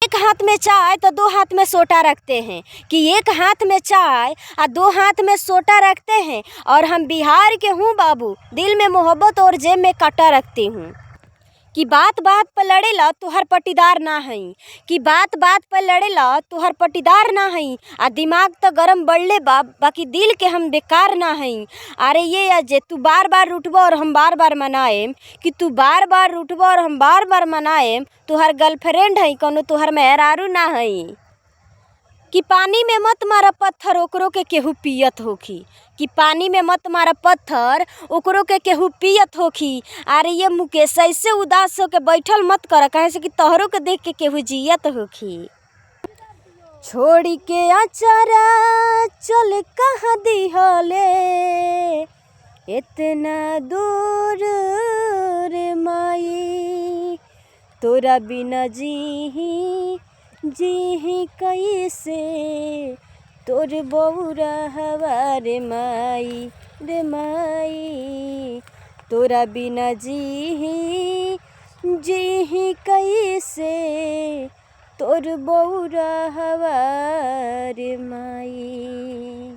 एक हाथ में चाय तो दो हाथ में सोटा रखते हैं, कि एक हाथ में चाय और दो हाथ में सोटा रखते हैं। और हम बिहार के हूँ बाबू, दिल में मोहब्बत और जेब में कांटा रखती हूँ। कि बात बात पर लड़ेला तुहर पटीदार ना हई, कि बात बात पर लड़ेला तुहर पटीदार ना हई। आ दिमाग तो गरम बढ़ले बाकी दिल के हम बेकार ना हई। अरे ये अजय तू बार बार रूठबो और हम बार बार मनाएम, कि तू बार बार रूठबो और हम बार बार मनाएम। तुहर गर्लफ्रेंड हई कोनो तुहर मेहरारू ना हई। कि पानी में मत मारा पत्थर ओकरो के केहू पियत होखी, कि पानी में मत मारा पत्थर ओकरो के केहू पियत होखी। अरे ये मुकेश ऐसे उदास होके बैठल मत कर, काहे से कि तोहरो के देख के केहू जियत होखी। छोड़ी के अचारा चल कहाँ दिहले इतना दूर रे माई, तोरा बिना जी कैसे तोर बौरा हवा रे माई, तोरा बिना जी कैसे तोर बौरा हवा रे माई।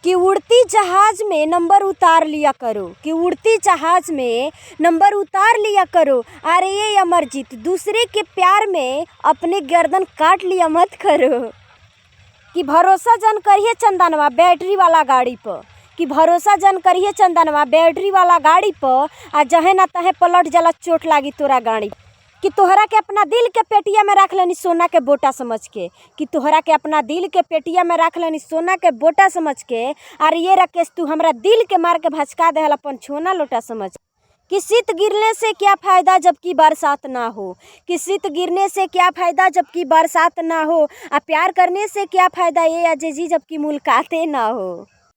कि उड़ती जहाज में नंबर उतार लिया करो, कि उड़ती जहाज में नंबर उतार लिया करो। अरे ये अमरजीत दूसरे के प्यार में अपने गर्दन काट लिया मत करो। कि भरोसा जन करिए चंदनवा बैटरी वाला गाड़ी पर, कि भरोसा जन करिए चंदनवा बैटरी वाला गाड़ी पर। आ जहे ना तहे पलट जाला चोट लागी तोरा गाड़ी। कि तोहरा के अपना दिल के पेटिया में रख लेनी सोना के बोटा समझ के, कि तोहरा के अपना दिल के पेटिया में रख लेनी सोना के बोटा समझ के। अरे ये राकेश तू हमरा दिल के मार के भचका देहल अपन छोना लोटा समझ। कि शीत गिरने से क्या फ़ायदा जबकि बरसात ना हो, कि शीत गिरने से क्या फ़ायदा जबकि बरसात ना हो। आ प्यार करने से क्या फ़ायदा ये अजय जी जबकि मुलाकातें ना हो।